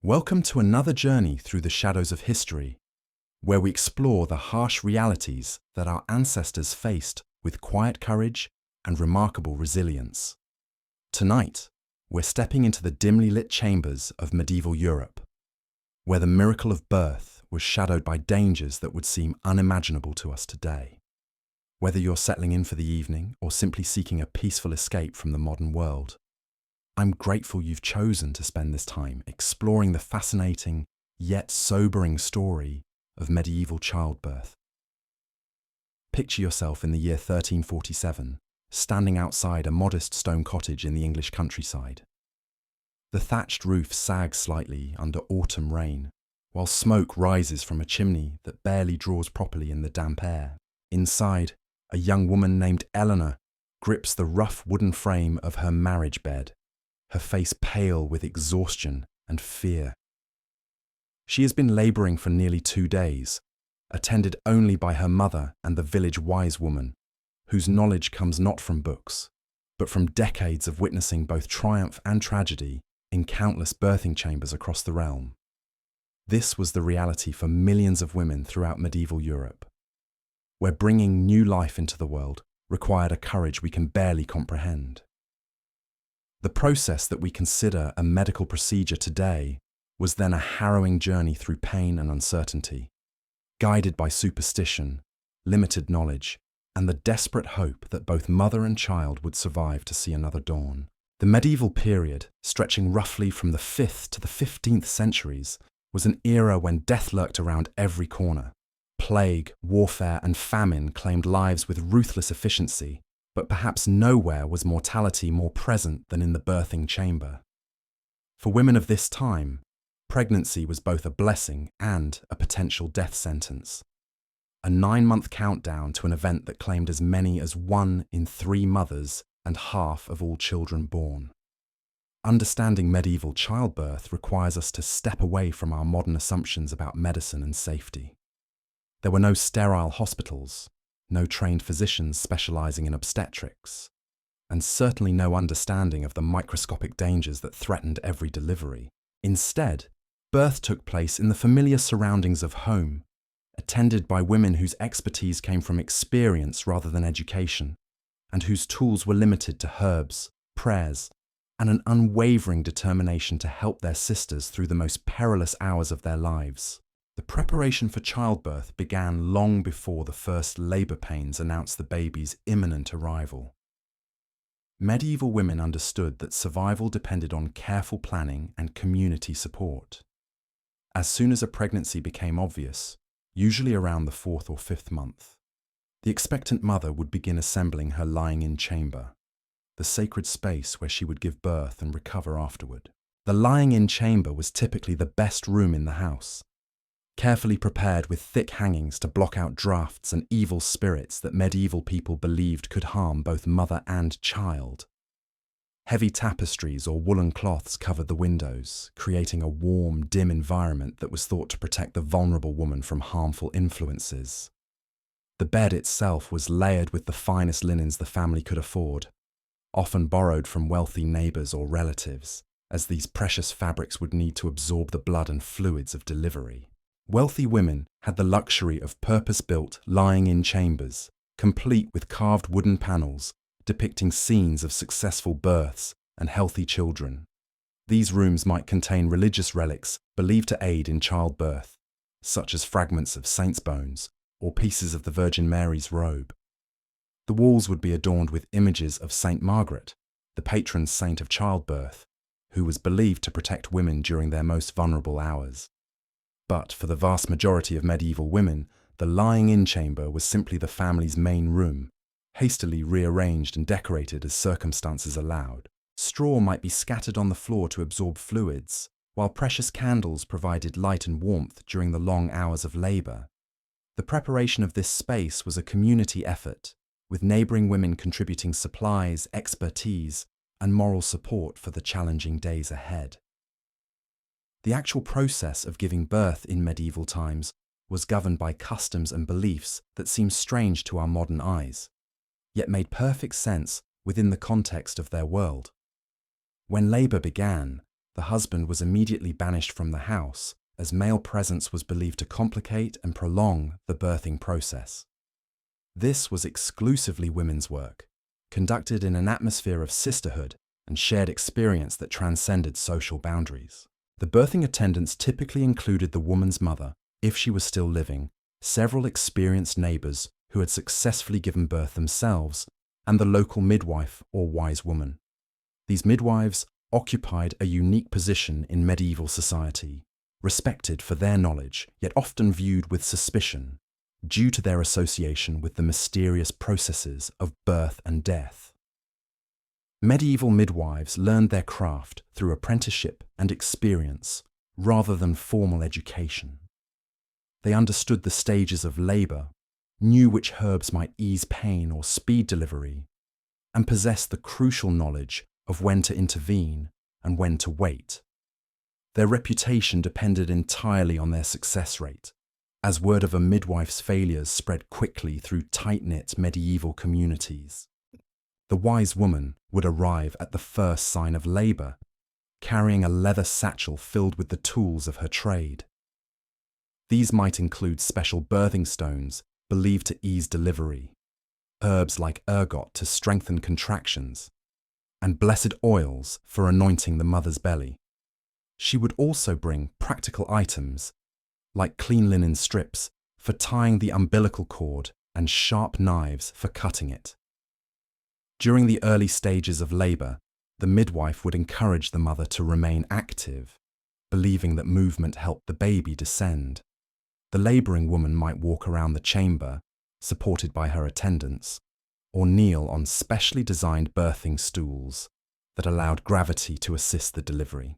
Welcome to another journey through the shadows of history, where we explore the harsh realities that our ancestors faced with quiet courage and remarkable resilience. Tonight, we're stepping into the dimly lit chambers of medieval Europe, where the miracle of birth was shadowed by dangers that would seem unimaginable to us today. Whether you're settling in for the evening or simply seeking a peaceful escape from the modern world, I'm grateful you've chosen to spend this time exploring the fascinating yet sobering story of medieval childbirth. Picture yourself in the year 1347, standing outside a modest stone cottage in the English countryside. The thatched roof sags slightly under autumn rain, while smoke rises from a chimney that barely draws properly in the damp air. Inside, a young woman named Eleanor grips the rough wooden frame of her marriage bed, her face pale with exhaustion and fear. She has been labouring for nearly 2 days, attended only by her mother and the village wise woman, whose knowledge comes not from books, but from decades of witnessing both triumph and tragedy in countless birthing chambers across the realm. This was the reality for millions of women throughout medieval Europe, where bringing new life into the world required a courage we can barely comprehend. The process that we consider a medical procedure today was then a harrowing journey through pain and uncertainty, guided by superstition, limited knowledge, and the desperate hope that both mother and child would survive to see another dawn. The medieval period, stretching roughly from the 5th to the 15th centuries, was an era when death lurked around every corner. Plague, warfare, and famine claimed lives with ruthless efficiency, but perhaps nowhere was mortality more present than in the birthing chamber. For women of this time, pregnancy was both a blessing and a potential death sentence. A 9-month countdown to an event that claimed as many as 1 in 3 mothers and half of all children born. Understanding medieval childbirth requires us to step away from our modern assumptions about medicine and safety. There were no sterile hospitals, no trained physicians specializing in obstetrics, and certainly no understanding of the microscopic dangers that threatened every delivery. Instead, birth took place in the familiar surroundings of home, attended by women whose expertise came from experience rather than education, and whose tools were limited to herbs, prayers, and an unwavering determination to help their sisters through the most perilous hours of their lives. The preparation for childbirth began long before the first labour pains announced the baby's imminent arrival. Medieval women understood that survival depended on careful planning and community support. As soon as a pregnancy became obvious, usually around the 4th or 5th month, the expectant mother would begin assembling her lying-in chamber, the sacred space where she would give birth and recover afterward. The lying-in chamber was typically the best room in the house, carefully prepared with thick hangings to block out drafts and evil spirits that medieval people believed could harm both mother and child. Heavy tapestries or woolen cloths covered the windows, creating a warm, dim environment that was thought to protect the vulnerable woman from harmful influences. The bed itself was layered with the finest linens the family could afford, often borrowed from wealthy neighbours or relatives, as these precious fabrics would need to absorb the blood and fluids of delivery. Wealthy women had the luxury of purpose-built lying-in chambers, complete with carved wooden panels depicting scenes of successful births and healthy children. These rooms might contain religious relics believed to aid in childbirth, such as fragments of saints' bones or pieces of the Virgin Mary's robe. The walls would be adorned with images of Saint Margaret, the patron saint of childbirth, who was believed to protect women during their most vulnerable hours. But for the vast majority of medieval women, the lying-in chamber was simply the family's main room, hastily rearranged and decorated as circumstances allowed. Straw might be scattered on the floor to absorb fluids, while precious candles provided light and warmth during the long hours of labour. The preparation of this space was a community effort, with neighbouring women contributing supplies, expertise, and moral support for the challenging days ahead. The actual process of giving birth in medieval times was governed by customs and beliefs that seem strange to our modern eyes, yet made perfect sense within the context of their world. When labour began, the husband was immediately banished from the house, as male presence was believed to complicate and prolong the birthing process. This was exclusively women's work, conducted in an atmosphere of sisterhood and shared experience that transcended social boundaries. The birthing attendants typically included the woman's mother, if she was still living, several experienced neighbors who had successfully given birth themselves, and the local midwife or wise woman. These midwives occupied a unique position in medieval society, respected for their knowledge, yet often viewed with suspicion, due to their association with the mysterious processes of birth and death. Medieval midwives learned their craft through apprenticeship and experience, rather than formal education. They understood the stages of labour, knew which herbs might ease pain or speed delivery, and possessed the crucial knowledge of when to intervene and when to wait. Their reputation depended entirely on their success rate, as word of a midwife's failures spread quickly through tight-knit medieval communities. The wise woman would arrive at the first sign of labour, carrying a leather satchel filled with the tools of her trade. These might include special birthing stones believed to ease delivery, herbs like ergot to strengthen contractions, and blessed oils for anointing the mother's belly. She would also bring practical items like clean linen strips for tying the umbilical cord and sharp knives for cutting it. During the early stages of labour, the midwife would encourage the mother to remain active, believing that movement helped the baby descend. The labouring woman might walk around the chamber, supported by her attendants, or kneel on specially designed birthing stools that allowed gravity to assist the delivery.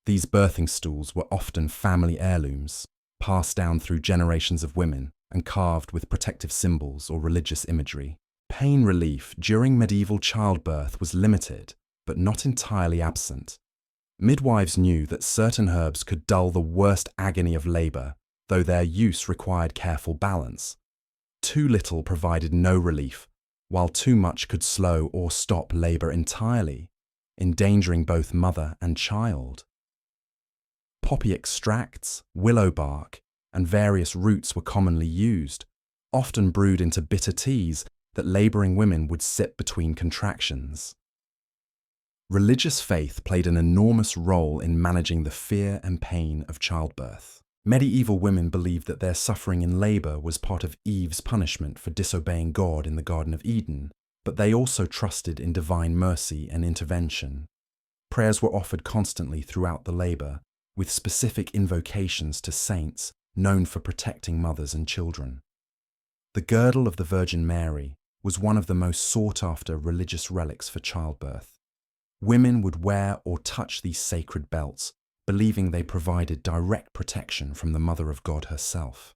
These birthing stools were often family heirlooms, passed down through generations of women and carved with protective symbols or religious imagery. Pain relief during medieval childbirth was limited, but not entirely absent. Midwives knew that certain herbs could dull the worst agony of labour, though their use required careful balance. Too little provided no relief, while too much could slow or stop labour entirely, endangering both mother and child. Poppy extracts, willow bark, and various roots were commonly used, often brewed into bitter teas that labouring women would sip between contractions. Religious faith played an enormous role in managing the fear and pain of childbirth. Medieval women believed that their suffering in labour was part of Eve's punishment for disobeying God in the Garden of Eden, but they also trusted in divine mercy and intervention. Prayers were offered constantly throughout the labour, with specific invocations to saints known for protecting mothers and children. The girdle of the Virgin Mary was one of the most sought-after religious relics for childbirth. Women would wear or touch these sacred belts, believing they provided direct protection from the Mother of God herself.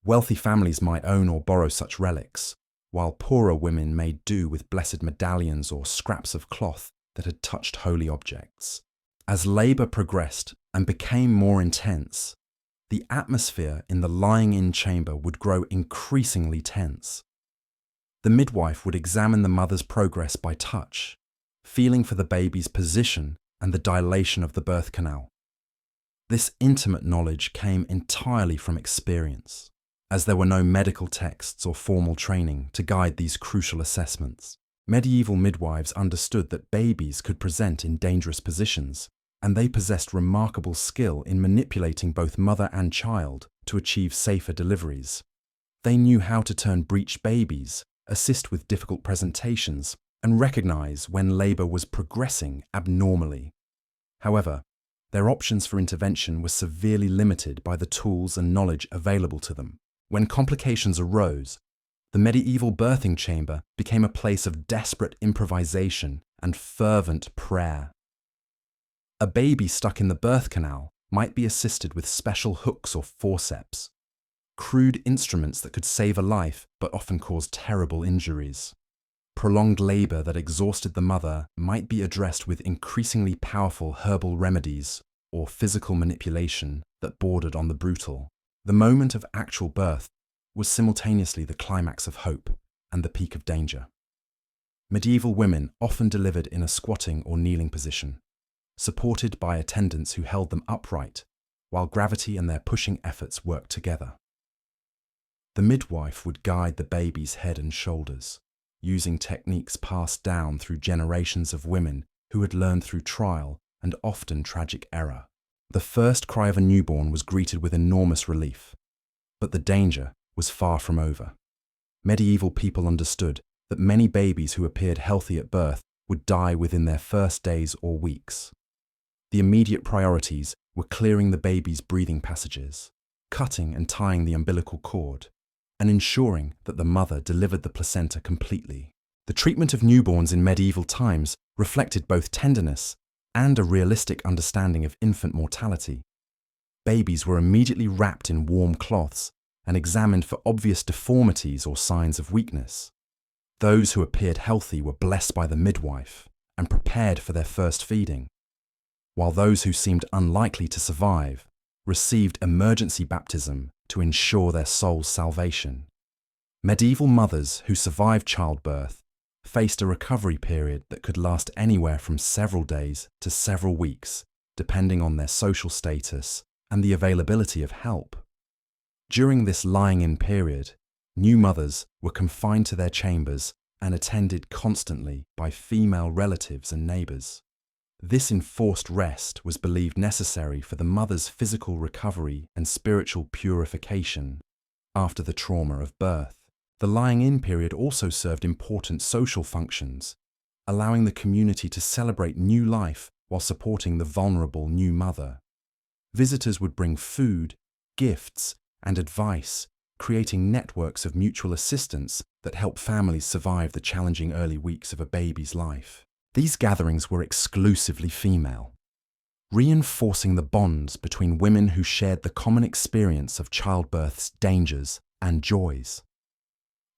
Wealthy families might own or borrow such relics, while poorer women made do with blessed medallions or scraps of cloth that had touched holy objects. As labour progressed and became more intense, the atmosphere in the lying-in chamber would grow increasingly tense. The midwife would examine the mother's progress by touch, feeling for the baby's position and the dilation of the birth canal. This intimate knowledge came entirely from experience, as there were no medical texts or formal training to guide these crucial assessments. Medieval midwives understood that babies could present in dangerous positions, and they possessed remarkable skill in manipulating both mother and child to achieve safer deliveries. They knew how to turn breech babies, assist with difficult presentations, and recognize when labour was progressing abnormally. However, their options for intervention were severely limited by the tools and knowledge available to them. When complications arose, the medieval birthing chamber became a place of desperate improvisation and fervent prayer. A baby stuck in the birth canal might be assisted with special hooks or forceps, crude instruments that could save a life but often caused terrible injuries. Prolonged labour that exhausted the mother might be addressed with increasingly powerful herbal remedies or physical manipulation that bordered on the brutal. The moment of actual birth was simultaneously the climax of hope and the peak of danger. Medieval women often delivered in a squatting or kneeling position, supported by attendants who held them upright, while gravity and their pushing efforts worked together. The midwife would guide the baby's head and shoulders, using techniques passed down through generations of women who had learned through trial and often tragic error. The first cry of a newborn was greeted with enormous relief, but the danger was far from over. Medieval people understood that many babies who appeared healthy at birth would die within their first days or weeks. The immediate priorities were clearing the baby's breathing passages, cutting and tying the umbilical cord, and ensuring that the mother delivered the placenta completely. The treatment of newborns in medieval times reflected both tenderness and a realistic understanding of infant mortality. Babies were immediately wrapped in warm cloths and examined for obvious deformities or signs of weakness. Those who appeared healthy were blessed by the midwife and prepared for their first feeding, while those who seemed unlikely to survive received emergency baptism to ensure their soul's salvation. Medieval mothers who survived childbirth faced a recovery period that could last anywhere from several days to several weeks, depending on their social status and the availability of help. During this lying-in period, new mothers were confined to their chambers and attended constantly by female relatives and neighbours. This enforced rest was believed necessary for the mother's physical recovery and spiritual purification after the trauma of birth. The lying-in period also served important social functions, allowing the community to celebrate new life while supporting the vulnerable new mother. Visitors would bring food, gifts, and advice, creating networks of mutual assistance that help families survive the challenging early weeks of a baby's life. These gatherings were exclusively female, reinforcing the bonds between women who shared the common experience of childbirth's dangers and joys.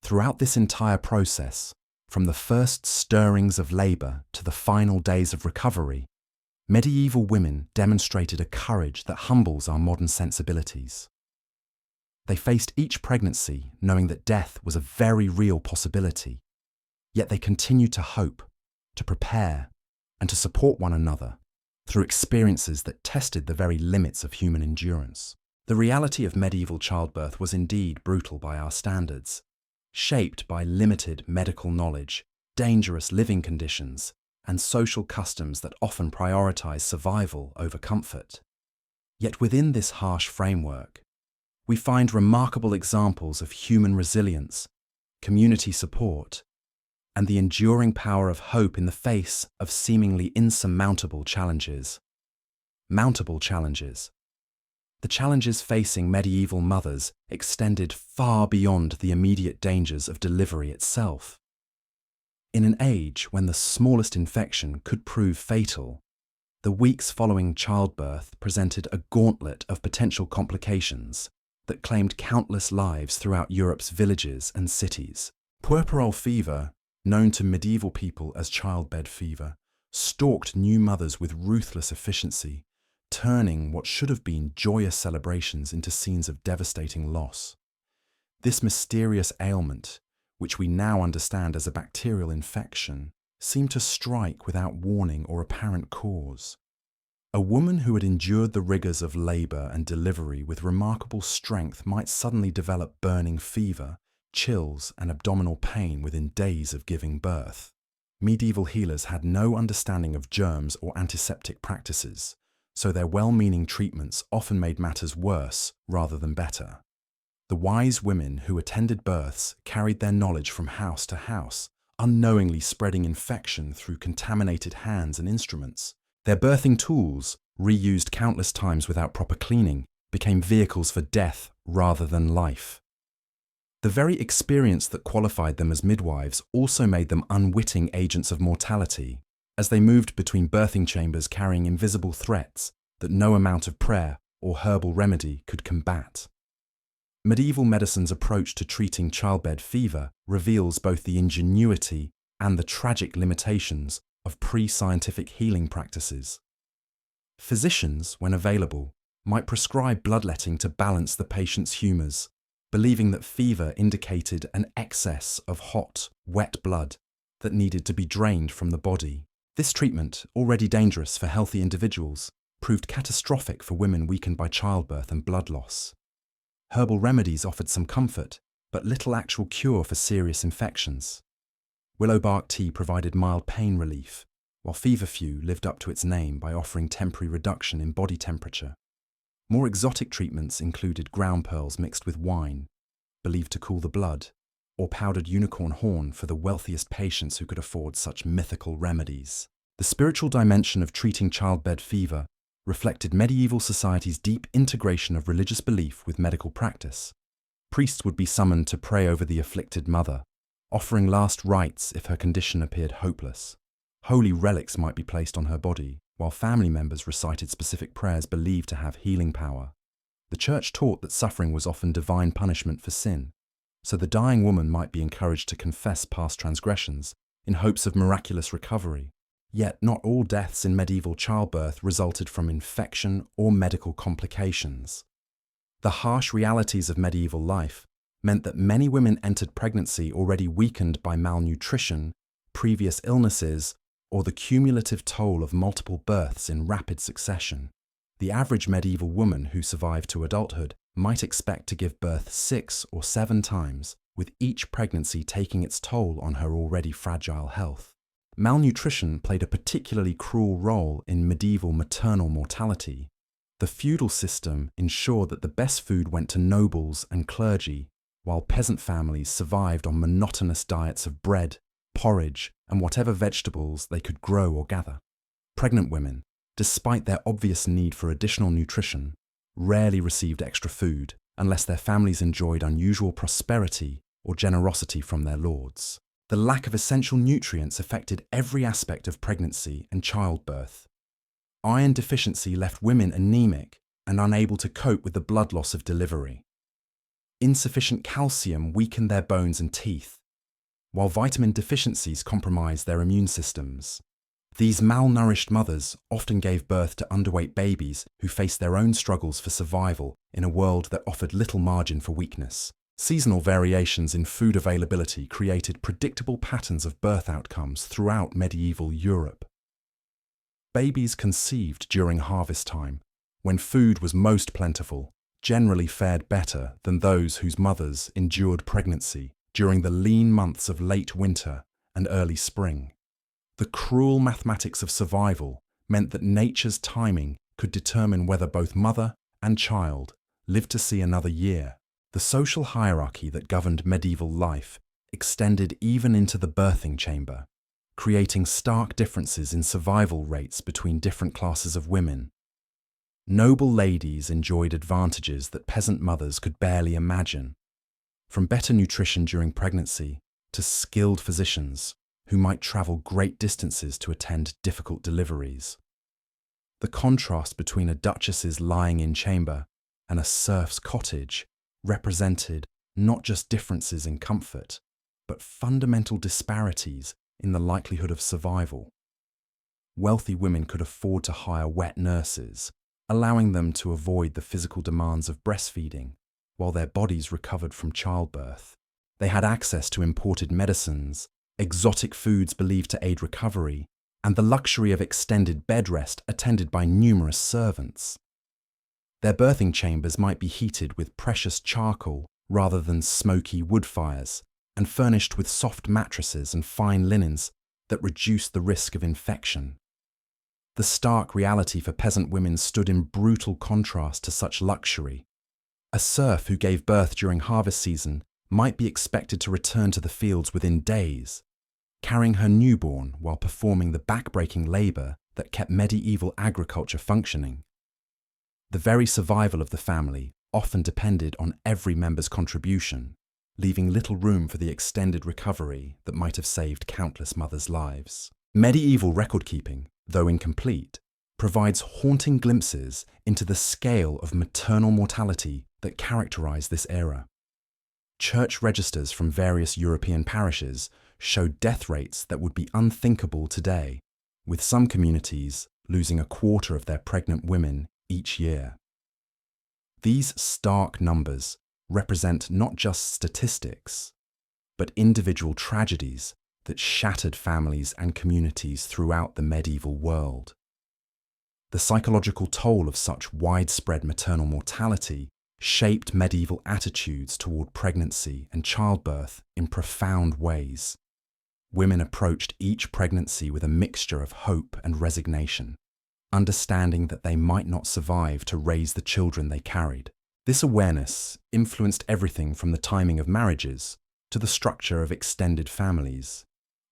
Throughout this entire process, from the first stirrings of labour to the final days of recovery, medieval women demonstrated a courage that humbles our modern sensibilities. They faced each pregnancy knowing that death was a very real possibility, yet they continued to hope, to prepare, and to support one another through experiences that tested the very limits of human endurance. The reality of medieval childbirth was indeed brutal by our standards, shaped by limited medical knowledge, dangerous living conditions, and social customs that often prioritize survival over comfort. Yet within this harsh framework, we find remarkable examples of human resilience, community support, and the enduring power of hope in the face of seemingly insurmountable challenges. Mountable challenges. The challenges facing medieval mothers extended far beyond the immediate dangers of delivery itself. In an age when the smallest infection could prove fatal, the weeks following childbirth presented a gauntlet of potential complications that claimed countless lives throughout Europe's villages and cities. Puerperal fever, known to medieval people as childbed fever, stalked new mothers with ruthless efficiency, turning what should have been joyous celebrations into scenes of devastating loss. This mysterious ailment, which we now understand as a bacterial infection, seemed to strike without warning or apparent cause. A woman who had endured the rigours of labour and delivery with remarkable strength might suddenly develop burning fever, chills, and abdominal pain within days of giving birth. Medieval healers had no understanding of germs or antiseptic practices, so their well-meaning treatments often made matters worse rather than better. The wise women who attended births carried their knowledge from house to house, unknowingly spreading infection through contaminated hands and instruments. Their birthing tools, reused countless times without proper cleaning, became vehicles for death rather than life. The very experience that qualified them as midwives also made them unwitting agents of mortality, as they moved between birthing chambers carrying invisible threats that no amount of prayer or herbal remedy could combat. Medieval medicine's approach to treating childbed fever reveals both the ingenuity and the tragic limitations of pre-scientific healing practices. Physicians, when available, might prescribe bloodletting to balance the patient's humours, believing that fever indicated an excess of hot, wet blood that needed to be drained from the body. This treatment, already dangerous for healthy individuals, proved catastrophic for women weakened by childbirth and blood loss. Herbal remedies offered some comfort, but little actual cure for serious infections. Willow bark tea provided mild pain relief, while feverfew lived up to its name by offering temporary reduction in body temperature. More exotic treatments included ground pearls mixed with wine, believed to cool the blood, or powdered unicorn horn for the wealthiest patients who could afford such mythical remedies. The spiritual dimension of treating childbed fever reflected medieval society's deep integration of religious belief with medical practice. Priests would be summoned to pray over the afflicted mother, offering last rites if her condition appeared hopeless. Holy relics might be placed on her body, while family members recited specific prayers believed to have healing power. The Church taught that suffering was often divine punishment for sin, so the dying woman might be encouraged to confess past transgressions in hopes of miraculous recovery. Yet not all deaths in medieval childbirth resulted from infection or medical complications. The harsh realities of medieval life meant that many women entered pregnancy already weakened by malnutrition, previous illnesses, or the cumulative toll of multiple births in rapid succession. The average medieval woman who survived to adulthood might expect to give birth 6 or 7 times, with each pregnancy taking its toll on her already fragile health. Malnutrition played a particularly cruel role in medieval maternal mortality. The feudal system ensured that the best food went to nobles and clergy, while peasant families survived on monotonous diets of bread, porridge, and whatever vegetables they could grow or gather. Pregnant women, despite their obvious need for additional nutrition, rarely received extra food unless their families enjoyed unusual prosperity or generosity from their lords. The lack of essential nutrients affected every aspect of pregnancy and childbirth. Iron deficiency left women anemic and unable to cope with the blood loss of delivery. Insufficient calcium weakened their bones and teeth, while vitamin deficiencies compromised their immune systems. These malnourished mothers often gave birth to underweight babies who faced their own struggles for survival in a world that offered little margin for weakness. Seasonal variations in food availability created predictable patterns of birth outcomes throughout medieval Europe. Babies conceived during harvest time, when food was most plentiful, generally fared better than those whose mothers endured pregnancy during the lean months of late winter and early spring. The cruel mathematics of survival meant that nature's timing could determine whether both mother and child lived to see another year. The social hierarchy that governed medieval life extended even into the birthing chamber, creating stark differences in survival rates between different classes of women. Noble ladies enjoyed advantages that peasant mothers could barely imagine, from better nutrition during pregnancy to skilled physicians who might travel great distances to attend difficult deliveries. The contrast between a duchess's lying-in chamber and a serf's cottage represented not just differences in comfort, but fundamental disparities in the likelihood of survival. Wealthy women could afford to hire wet nurses, allowing them to avoid the physical demands of breastfeeding, while their bodies recovered from childbirth. They had access to imported medicines, exotic foods believed to aid recovery, and the luxury of extended bed rest attended by numerous servants. Their birthing chambers might be heated with precious charcoal rather than smoky wood fires, and furnished with soft mattresses and fine linens that reduced the risk of infection. The stark reality for peasant women stood in brutal contrast to such luxury. A serf who gave birth during harvest season might be expected to return to the fields within days, carrying her newborn while performing the back-breaking labour that kept medieval agriculture functioning. The very survival of the family often depended on every member's contribution, leaving little room for the extended recovery that might have saved countless mothers' lives. Medieval record-keeping, though incomplete, provides haunting glimpses into the scale of maternal mortality that characterized this era. Church registers from various European parishes showed death rates that would be unthinkable today, with some communities losing a quarter of their pregnant women each year. These stark numbers represent not just statistics, but individual tragedies that shattered families and communities throughout the medieval world. The psychological toll of such widespread maternal mortality shaped medieval attitudes toward pregnancy and childbirth in profound ways. Women approached each pregnancy with a mixture of hope and resignation, understanding that they might not survive to raise the children they carried. This awareness influenced everything from the timing of marriages to the structure of extended families,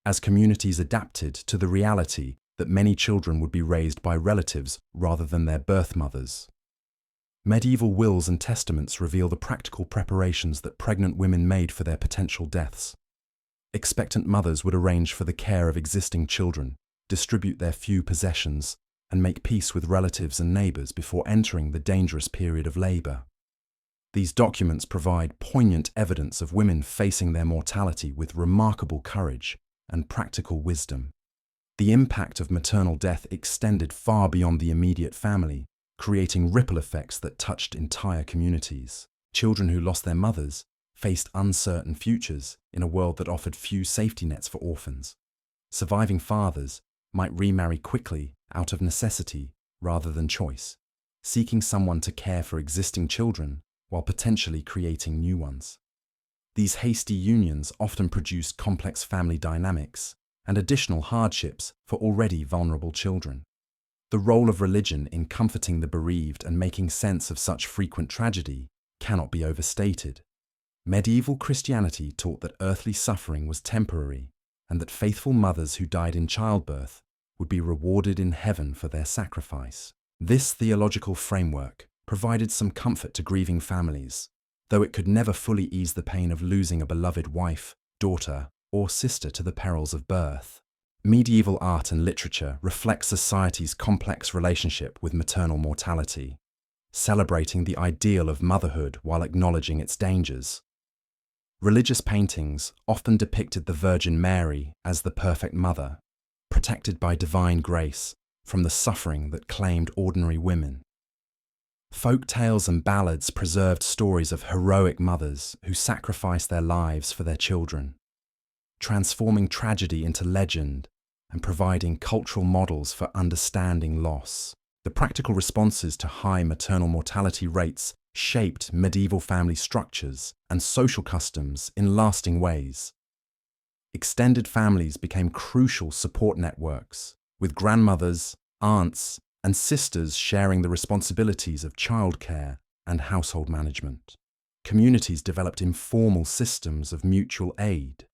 as communities adapted to the reality that many children would be raised by relatives rather than their birth mothers. Medieval wills and testaments reveal the practical preparations that pregnant women made for their potential deaths. Expectant mothers would arrange for the care of existing children, distribute their few possessions, and make peace with relatives and neighbours before entering the dangerous period of labour. These documents provide poignant evidence of women facing their mortality with remarkable courage and practical wisdom. The impact of maternal death extended far beyond the immediate family, creating ripple effects that touched entire communities. Children who lost their mothers faced uncertain futures in a world that offered few safety nets for orphans. Surviving fathers might remarry quickly out of necessity rather than choice, seeking someone to care for existing children while potentially creating new ones. These hasty unions often produced complex family dynamics and additional hardships for already vulnerable children. The role of religion in comforting the bereaved and making sense of such frequent tragedy cannot be overstated. Medieval Christianity taught that earthly suffering was temporary and that faithful mothers who died in childbirth would be rewarded in heaven for their sacrifice. This theological framework provided some comfort to grieving families, though it could never fully ease the pain of losing a beloved wife, daughter, or sister to the perils of birth. Medieval art and literature reflect society's complex relationship with maternal mortality, celebrating the ideal of motherhood while acknowledging its dangers. Religious paintings often depicted the Virgin Mary as the perfect mother, protected by divine grace from the suffering that claimed ordinary women. Folk tales and ballads preserved stories of heroic mothers who sacrificed their lives for their children, transforming tragedy into legend and providing cultural models for understanding loss. The practical responses to high maternal mortality rates shaped medieval family structures and social customs in lasting ways. Extended families became crucial support networks, with grandmothers, aunts, and sisters sharing the responsibilities of childcare and household management. Communities developed informal systems of mutual aid,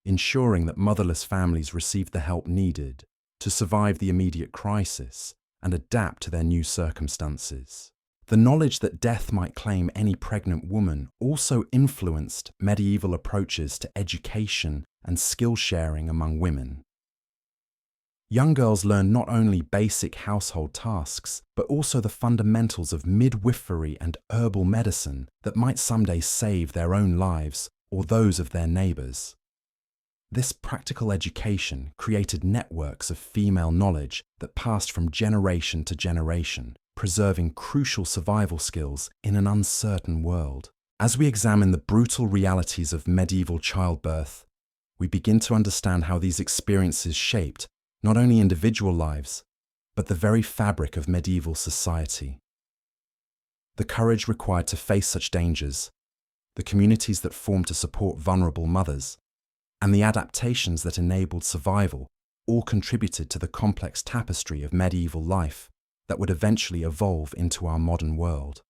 ensuring that motherless families received the help needed to survive the immediate crisis and adapt to their new circumstances. The knowledge that death might claim any pregnant woman also influenced medieval approaches to education and skill sharing among women. Young girls learned not only basic household tasks, but also the fundamentals of midwifery and herbal medicine that might someday save their own lives or those of their neighbours. This practical education created networks of female knowledge that passed from generation to generation, preserving crucial survival skills in an uncertain world. As we examine the brutal realities of medieval childbirth, we begin to understand how these experiences shaped not only individual lives, but the very fabric of medieval society. The courage required to face such dangers, the communities that formed to support vulnerable mothers, and the adaptations that enabled survival all contributed to the complex tapestry of medieval life that would eventually evolve into our modern world.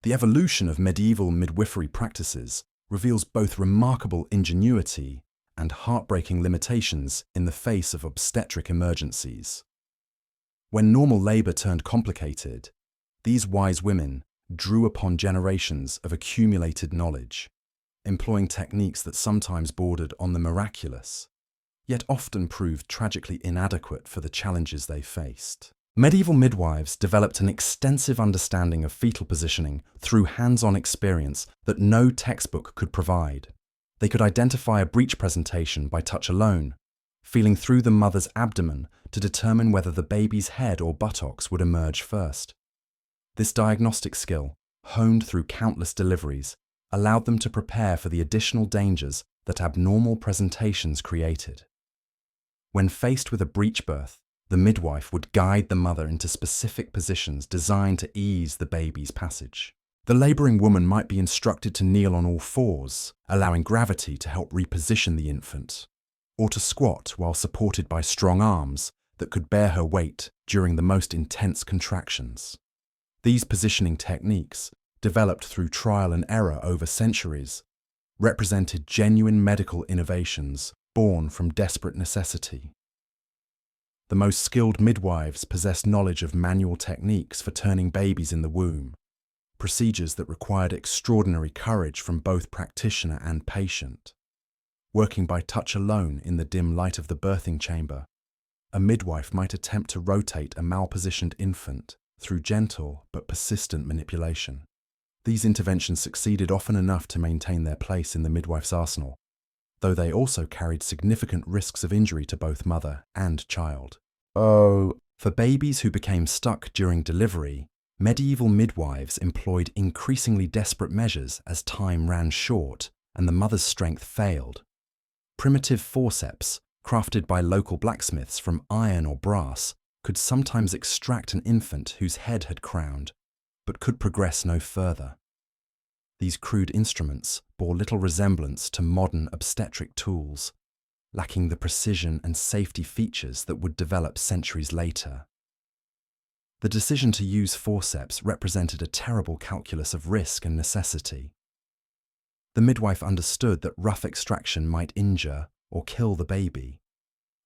The evolution of medieval midwifery practices reveals both remarkable ingenuity and heartbreaking limitations in the face of obstetric emergencies. When normal labour turned complicated, these wise women drew upon generations of accumulated knowledge, employing techniques that sometimes bordered on the miraculous, yet often proved tragically inadequate for the challenges they faced. Medieval midwives developed an extensive understanding of fetal positioning through hands-on experience that no textbook could provide. They could identify a breech presentation by touch alone, feeling through the mother's abdomen to determine whether the baby's head or buttocks would emerge first. This diagnostic skill, honed through countless deliveries, allowed them to prepare for the additional dangers that abnormal presentations created. When faced with a breech birth, the midwife would guide the mother into specific positions designed to ease the baby's passage. The laboring woman might be instructed to kneel on all fours, allowing gravity to help reposition the infant, or to squat while supported by strong arms that could bear her weight during the most intense contractions. These positioning techniques, developed through trial and error over centuries, represented genuine medical innovations born from desperate necessity. The most skilled midwives possessed knowledge of manual techniques for turning babies in the womb, procedures that required extraordinary courage from both practitioner and patient. Working by touch alone in the dim light of the birthing chamber, a midwife might attempt to rotate a malpositioned infant through gentle but persistent manipulation. These interventions succeeded often enough to maintain their place in the midwife's arsenal, though they also carried significant risks of injury to both mother and child. For babies who became stuck during delivery, medieval midwives employed increasingly desperate measures as time ran short and the mother's strength failed. Primitive forceps, crafted by local blacksmiths from iron or brass, could sometimes extract an infant whose head had crowned, but could progress no further. These crude instruments bore little resemblance to modern obstetric tools, lacking the precision and safety features that would develop centuries later. The decision to use forceps represented a terrible calculus of risk and necessity. The midwife understood that rough extraction might injure or kill the baby,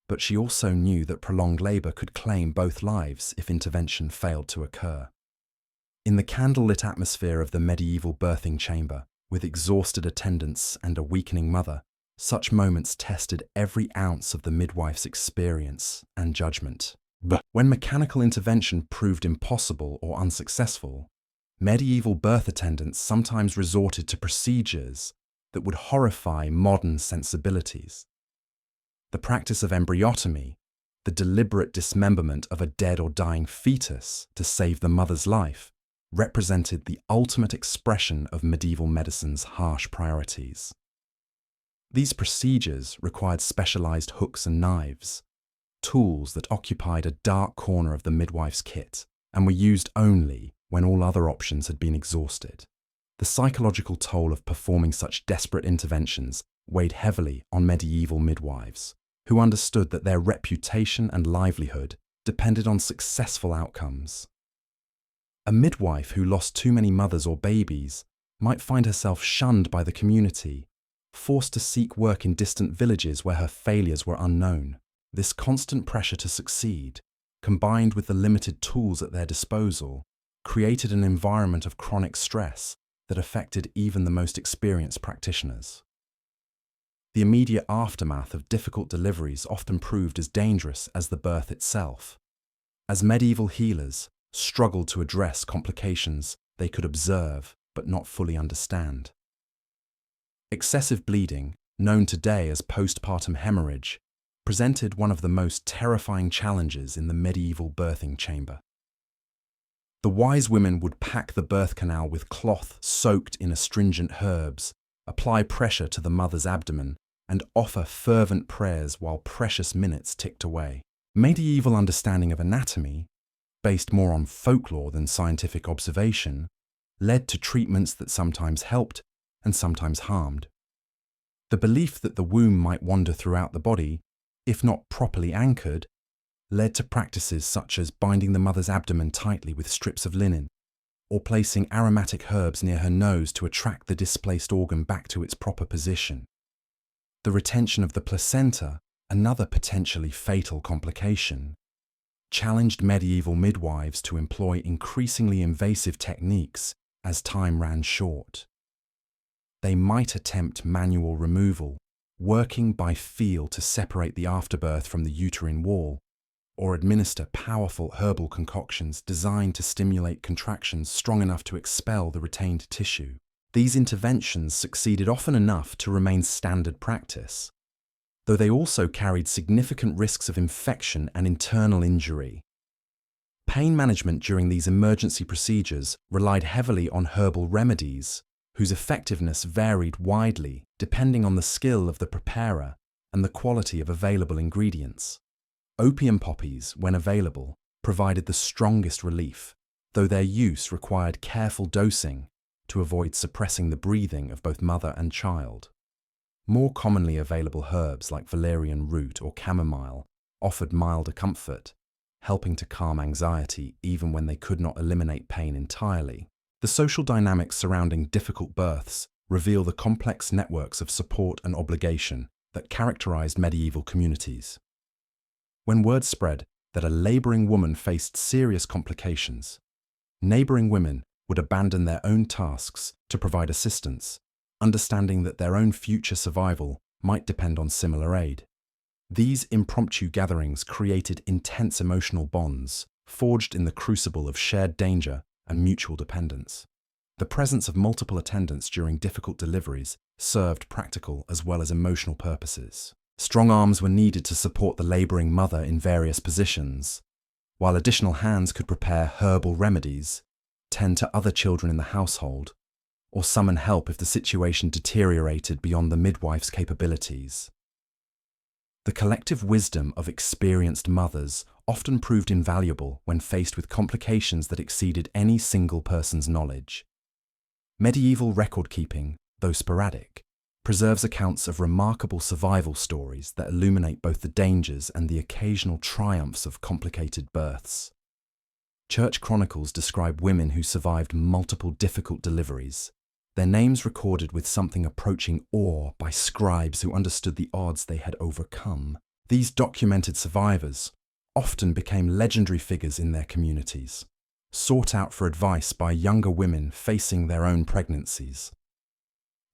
but she also knew that prolonged labour could claim both lives if intervention failed to occur. In the candlelit atmosphere of the medieval birthing chamber, with exhausted attendants and a weakening mother, such moments tested every ounce of the midwife's experience and judgment. When mechanical intervention proved impossible or unsuccessful, medieval birth attendants sometimes resorted to procedures that would horrify modern sensibilities. The practice of embryotomy, the deliberate dismemberment of a dead or dying fetus to save the mother's life, represented the ultimate expression of medieval medicine's harsh priorities. These procedures required specialized hooks and knives, tools that occupied a dark corner of the midwife's kit and were used only when all other options had been exhausted. The psychological toll of performing such desperate interventions weighed heavily on medieval midwives, who understood that their reputation and livelihood depended on successful outcomes. A midwife who lost too many mothers or babies might find herself shunned by the community, forced to seek work in distant villages where her failures were unknown. This constant pressure to succeed, combined with the limited tools at their disposal, created an environment of chronic stress that affected even the most experienced practitioners. The immediate aftermath of difficult deliveries often proved as dangerous as the birth itself, as medieval healers struggled to address complications they could observe but not fully understand. Excessive bleeding, known today as postpartum hemorrhage, presented one of the most terrifying challenges in the medieval birthing chamber. The wise women would pack the birth canal with cloth soaked in astringent herbs, apply pressure to the mother's abdomen, and offer fervent prayers while precious minutes ticked away. Medieval understanding of anatomy, based more on folklore than scientific observation, led to treatments that sometimes helped and sometimes harmed. The belief that the womb might wander throughout the body, if not properly anchored, led to practices such as binding the mother's abdomen tightly with strips of linen, or placing aromatic herbs near her nose to attract the displaced organ back to its proper position. The retention of the placenta, another potentially fatal complication, challenged medieval midwives to employ increasingly invasive techniques as time ran short. They might attempt manual removal, working by feel to separate the afterbirth from the uterine wall, or administer powerful herbal concoctions designed to stimulate contractions strong enough to expel the retained tissue. These interventions succeeded often enough to remain standard practice, though they also carried significant risks of infection and internal injury. Pain management during these emergency procedures relied heavily on herbal remedies, whose effectiveness varied widely depending on the skill of the preparer and the quality of available ingredients. Opium poppies, when available, provided the strongest relief, though their use required careful dosing to avoid suppressing the breathing of both mother and child. More commonly available herbs like valerian root or chamomile offered milder comfort, helping to calm anxiety even when they could not eliminate pain entirely. The social dynamics surrounding difficult births reveal the complex networks of support and obligation that characterized medieval communities. When word spread that a laboring woman faced serious complications, neighboring women would abandon their own tasks to provide assistance, understanding that their own future survival might depend on similar aid. These impromptu gatherings created intense emotional bonds, forged in the crucible of shared danger and mutual dependence. The presence of multiple attendants during difficult deliveries served practical as well as emotional purposes. Strong arms were needed to support the laboring mother in various positions, while additional hands could prepare herbal remedies, tend to other children in the household, or summon help if the situation deteriorated beyond the midwife's capabilities. The collective wisdom of experienced mothers often proved invaluable when faced with complications that exceeded any single person's knowledge. Medieval record-keeping, though sporadic, preserves accounts of remarkable survival stories that illuminate both the dangers and the occasional triumphs of complicated births. Church chronicles describe women who survived multiple difficult deliveries, their names recorded with something approaching awe by scribes who understood the odds they had overcome. These documented survivors often became legendary figures in their communities, sought out for advice by younger women facing their own pregnancies.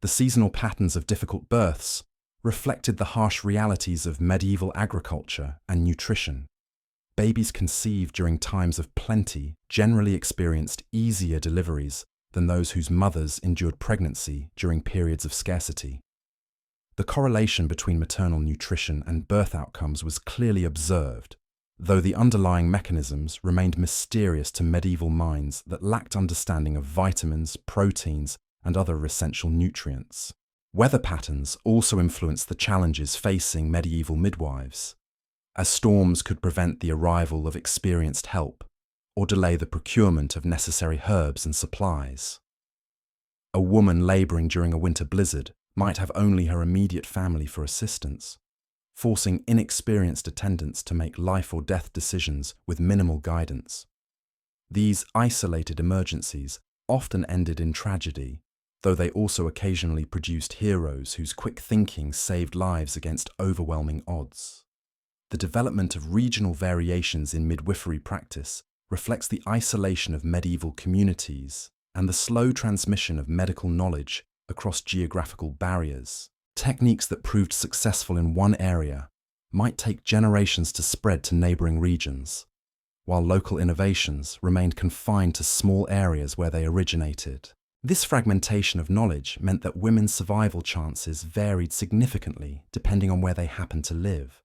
The seasonal patterns of difficult births reflected the harsh realities of medieval agriculture and nutrition. Babies conceived during times of plenty generally experienced easier deliveries than those whose mothers endured pregnancy during periods of scarcity. The correlation between maternal nutrition and birth outcomes was clearly observed, though the underlying mechanisms remained mysterious to medieval minds that lacked understanding of vitamins, proteins, and other essential nutrients. Weather patterns also influenced the challenges facing medieval midwives, as storms could prevent the arrival of experienced help or delay the procurement of necessary herbs and supplies. A woman laboring during a winter blizzard might have only her immediate family for assistance, forcing inexperienced attendants to make life or death decisions with minimal guidance. These isolated emergencies often ended in tragedy, though they also occasionally produced heroes whose quick thinking saved lives against overwhelming odds. The development of regional variations in midwifery practice reflects the isolation of medieval communities and the slow transmission of medical knowledge across geographical barriers. Techniques that proved successful in one area might take generations to spread to neighboring regions, while local innovations remained confined to small areas where they originated. This fragmentation of knowledge meant that women's survival chances varied significantly depending on where they happened to live.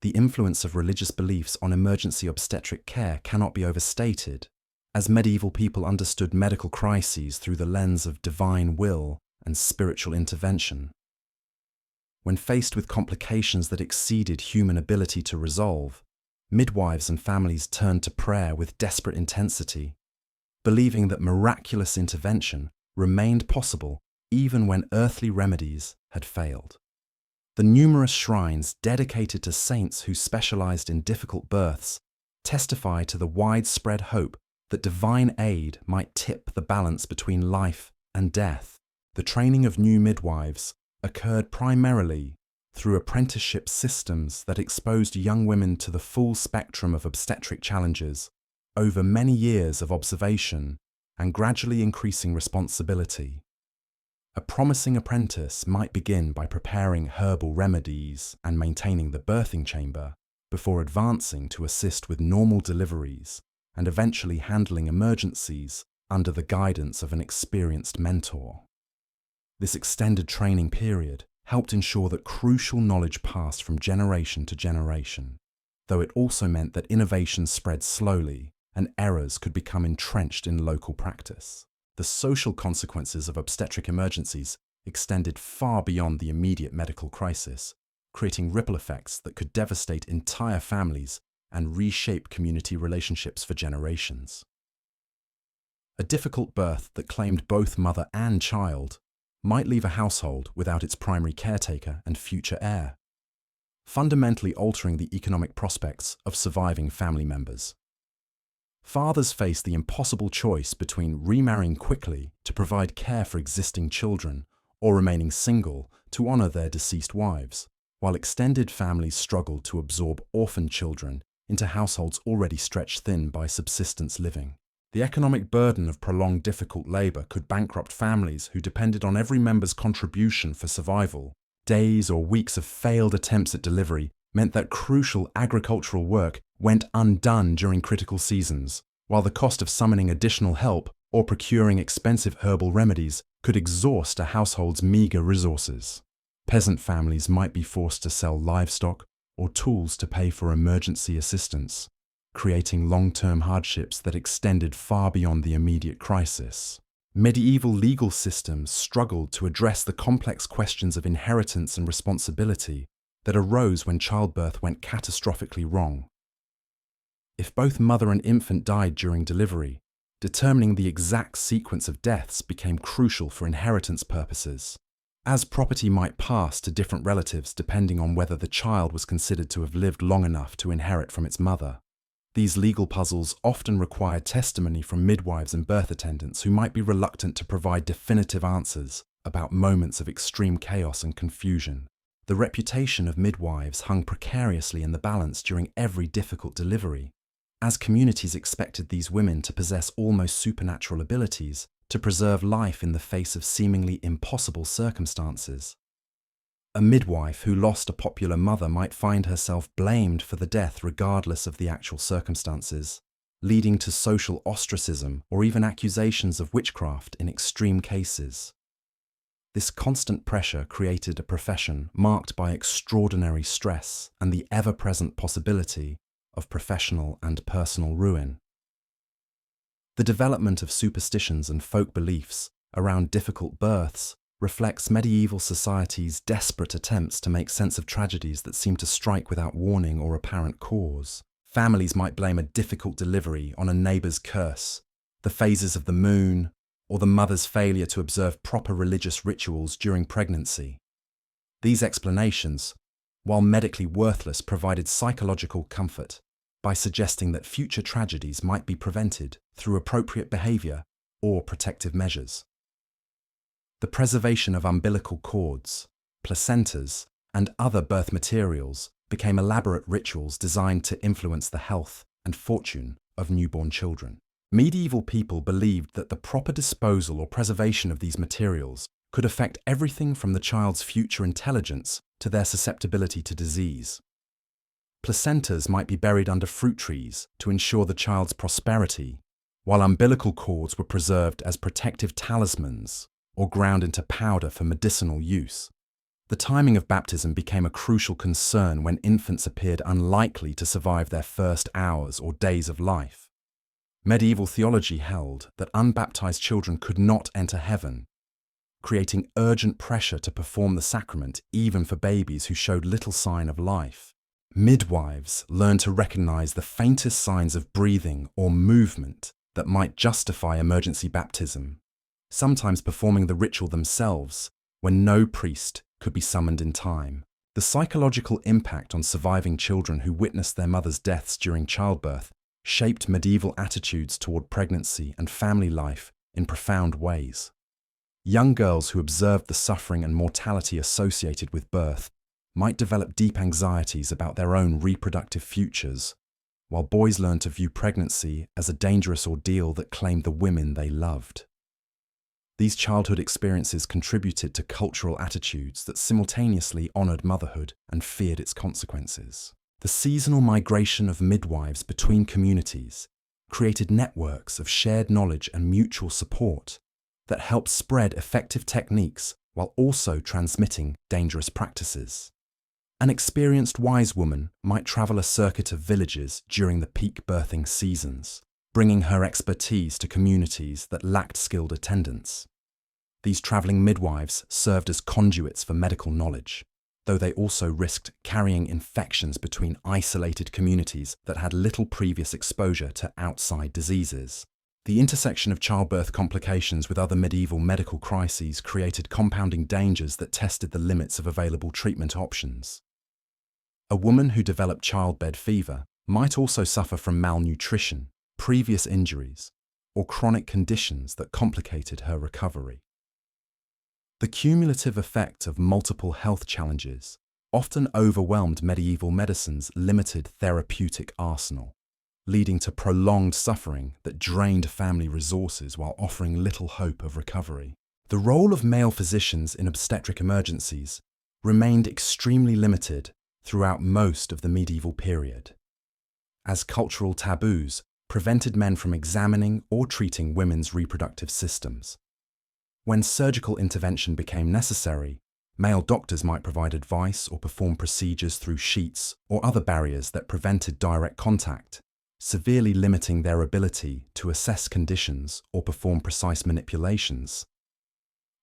The influence of religious beliefs on emergency obstetric care cannot be overstated, as medieval people understood medical crises through the lens of divine will and spiritual intervention. When faced with complications that exceeded human ability to resolve, midwives and families turned to prayer with desperate intensity, believing that miraculous intervention remained possible even when earthly remedies had failed. The numerous shrines dedicated to saints who specialized in difficult births testify to the widespread hope that divine aid might tip the balance between life and death. The training of new midwives occurred primarily through apprenticeship systems that exposed young women to the full spectrum of obstetric challenges over many years of observation and gradually increasing responsibility. A promising apprentice might begin by preparing herbal remedies and maintaining the birthing chamber before advancing to assist with normal deliveries and eventually handling emergencies under the guidance of an experienced mentor. This extended training period helped ensure that crucial knowledge passed from generation to generation, though it also meant that innovation spread slowly and errors could become entrenched in local practice. The social consequences of obstetric emergencies extended far beyond the immediate medical crisis, creating ripple effects that could devastate entire families and reshape community relationships for generations. A difficult birth that claimed both mother and child might leave a household without its primary caretaker and future heir, fundamentally altering the economic prospects of surviving family members. Fathers face the impossible choice between remarrying quickly to provide care for existing children or remaining single to honor their deceased wives, while extended families struggled to absorb orphan children into households already stretched thin by subsistence living. The economic burden of prolonged difficult labor could bankrupt families who depended on every member's contribution for survival. Days or weeks of failed attempts at delivery meant that crucial agricultural work went undone during critical seasons, while the cost of summoning additional help or procuring expensive herbal remedies could exhaust a household's meager resources. Peasant families might be forced to sell livestock or tools to pay for emergency assistance, creating long-term hardships that extended far beyond the immediate crisis. Medieval legal systems struggled to address the complex questions of inheritance and responsibility that arose when childbirth went catastrophically wrong. If both mother and infant died during delivery, determining the exact sequence of deaths became crucial for inheritance purposes, as property might pass to different relatives depending on whether the child was considered to have lived long enough to inherit from its mother. These legal puzzles often required testimony from midwives and birth attendants who might be reluctant to provide definitive answers about moments of extreme chaos and confusion. The reputation of midwives hung precariously in the balance during every difficult delivery, as communities expected these women to possess almost supernatural abilities to preserve life in the face of seemingly impossible circumstances. A midwife who lost a popular mother might find herself blamed for the death regardless of the actual circumstances, leading to social ostracism or even accusations of witchcraft in extreme cases. This constant pressure created a profession marked by extraordinary stress and the ever-present possibility of professional and personal ruin. The development of superstitions and folk beliefs around difficult births reflects medieval society's desperate attempts to make sense of tragedies that seem to strike without warning or apparent cause. Families might blame a difficult delivery on a neighbor's curse, the phases of the moon, or the mother's failure to observe proper religious rituals during pregnancy. These explanations, while medically worthless, provided psychological comfort by suggesting that future tragedies might be prevented through appropriate behavior or protective measures. The preservation of umbilical cords, placentas, and other birth materials became elaborate rituals designed to influence the health and fortune of newborn children. Medieval people believed that the proper disposal or preservation of these materials could affect everything from the child's future intelligence to their susceptibility to disease. Placentas might be buried under fruit trees to ensure the child's prosperity, while umbilical cords were preserved as protective talismans or ground into powder for medicinal use. The timing of baptism became a crucial concern when infants appeared unlikely to survive their first hours or days of life. Medieval theology held that unbaptized children could not enter heaven, creating urgent pressure to perform the sacrament even for babies who showed little sign of life. Midwives learned to recognize the faintest signs of breathing or movement that might justify emergency baptism, sometimes performing the ritual themselves when no priest could be summoned in time. The psychological impact on surviving children who witnessed their mothers' deaths during childbirth shaped medieval attitudes toward pregnancy and family life in profound ways. Young girls who observed the suffering and mortality associated with birth might develop deep anxieties about their own reproductive futures, while boys learned to view pregnancy as a dangerous ordeal that claimed the women they loved. These childhood experiences contributed to cultural attitudes that simultaneously honored motherhood and feared its consequences. The seasonal migration of midwives between communities created networks of shared knowledge and mutual support that helped spread effective techniques while also transmitting dangerous practices. An experienced wise woman might travel a circuit of villages during the peak birthing seasons, bringing her expertise to communities that lacked skilled attendants. These travelling midwives served as conduits for medical knowledge, though they also risked carrying infections between isolated communities that had little previous exposure to outside diseases. The intersection of childbirth complications with other medieval medical crises created compounding dangers that tested the limits of available treatment options. A woman who developed childbed fever might also suffer from malnutrition, previous injuries, or chronic conditions that complicated her recovery. The cumulative effect of multiple health challenges often overwhelmed medieval medicine's limited therapeutic arsenal, leading to prolonged suffering that drained family resources while offering little hope of recovery. The role of male physicians in obstetric emergencies remained extremely limited throughout most of the medieval period, as cultural taboos prevented men from examining or treating women's reproductive systems. When surgical intervention became necessary, male doctors might provide advice or perform procedures through sheets or other barriers that prevented direct contact, severely limiting their ability to assess conditions or perform precise manipulations.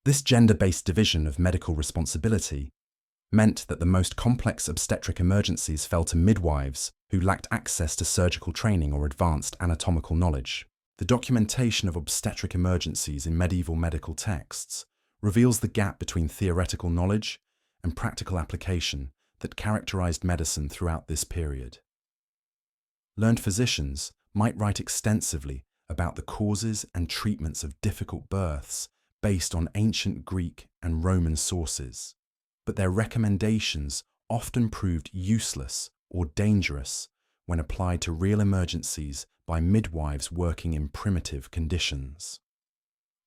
This gender-based division of medical responsibility meant that the most complex obstetric emergencies fell to midwives who lacked access to surgical training or advanced anatomical knowledge. The documentation of obstetric emergencies in medieval medical texts reveals the gap between theoretical knowledge and practical application that characterized medicine throughout this period. Learned physicians might write extensively about the causes and treatments of difficult births based on ancient Greek and Roman sources, but their recommendations often proved useless or dangerous when applied to real emergencies by midwives working in primitive conditions.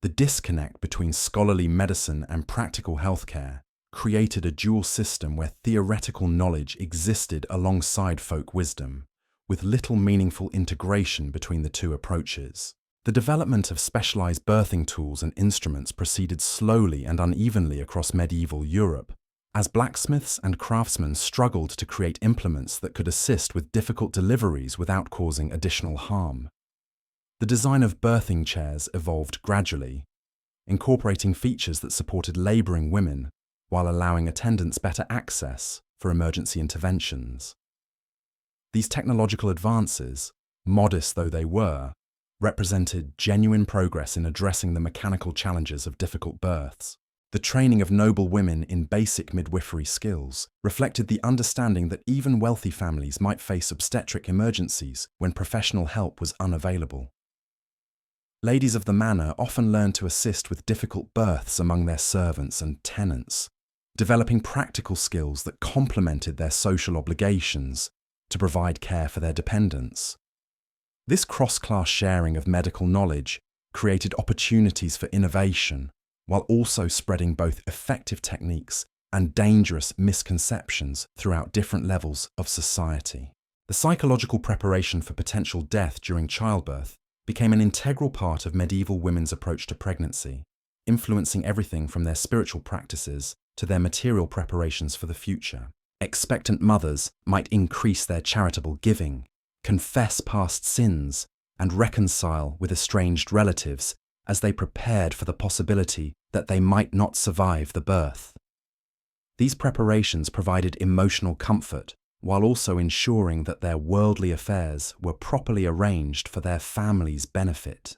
The disconnect between scholarly medicine and practical healthcare created a dual system where theoretical knowledge existed alongside folk wisdom, with little meaningful integration between the two approaches. The development of specialized birthing tools and instruments proceeded slowly and unevenly across medieval Europe, as blacksmiths and craftsmen struggled to create implements that could assist with difficult deliveries without causing additional harm. The design of birthing chairs evolved gradually, incorporating features that supported laboring women while allowing attendants better access for emergency interventions. These technological advances, modest though they were, represented genuine progress in addressing the mechanical challenges of difficult births. The training of noble women in basic midwifery skills reflected the understanding that even wealthy families might face obstetric emergencies when professional help was unavailable. Ladies of the manor often learned to assist with difficult births among their servants and tenants, developing practical skills that complemented their social obligations to provide care for their dependents. This cross-class sharing of medical knowledge created opportunities for innovation, while also spreading both effective techniques and dangerous misconceptions throughout different levels of society. The psychological preparation for potential death during childbirth became an integral part of medieval women's approach to pregnancy, influencing everything from their spiritual practices to their material preparations for the future. Expectant mothers might increase their charitable giving, confess past sins, and reconcile with estranged relatives as they prepared for the possibility that they might not survive the birth. These preparations provided emotional comfort while also ensuring that their worldly affairs were properly arranged for their family's benefit.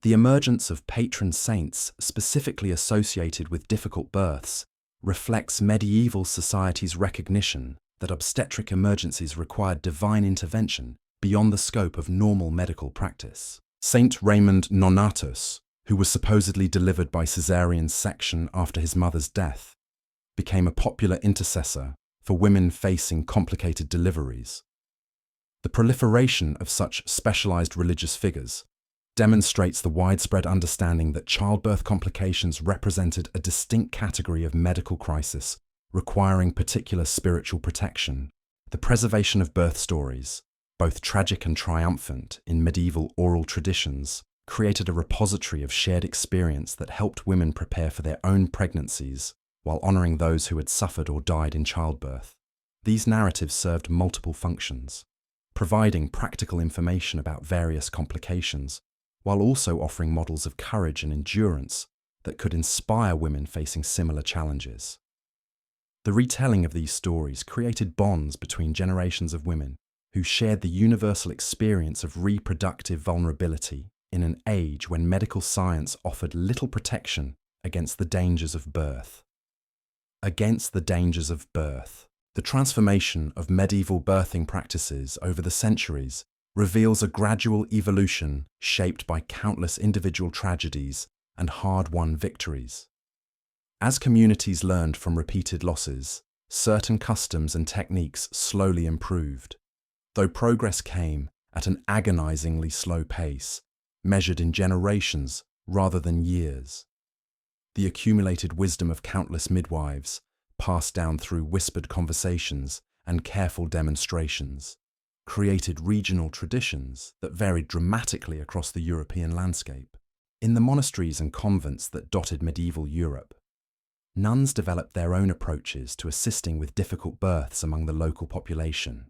The emergence of patron saints specifically associated with difficult births reflects medieval society's recognition that obstetric emergencies required divine intervention beyond the scope of normal medical practice. Saint Raymond Nonatus, who was supposedly delivered by caesarean section after his mother's death, became a popular intercessor for women facing complicated deliveries. The proliferation of such specialized religious figures demonstrates the widespread understanding that childbirth complications represented a distinct category of medical crisis requiring particular spiritual protection. The preservation of birth stories, both tragic and triumphant, in medieval oral traditions, created a repository of shared experience that helped women prepare for their own pregnancies while honoring those who had suffered or died in childbirth. These narratives served multiple functions. providing practical information about various complications, while also offering models of courage and endurance that could inspire women facing similar challenges. The retelling of these stories created bonds between generations of women who shared the universal experience of reproductive vulnerability in an age when medical science offered little protection against the dangers of birth. Against the dangers of birth. The transformation of medieval birthing practices over the centuries reveals a gradual evolution shaped by countless individual tragedies and hard-won victories. As communities learned from repeated losses, certain customs and techniques slowly improved, though progress came at an agonizingly slow pace, measured in generations rather than years. The accumulated wisdom of countless midwives, passed down through whispered conversations and careful demonstrations, created regional traditions that varied dramatically across the European landscape. In the monasteries and convents that dotted medieval Europe, nuns developed their own approaches to assisting with difficult births among the local population.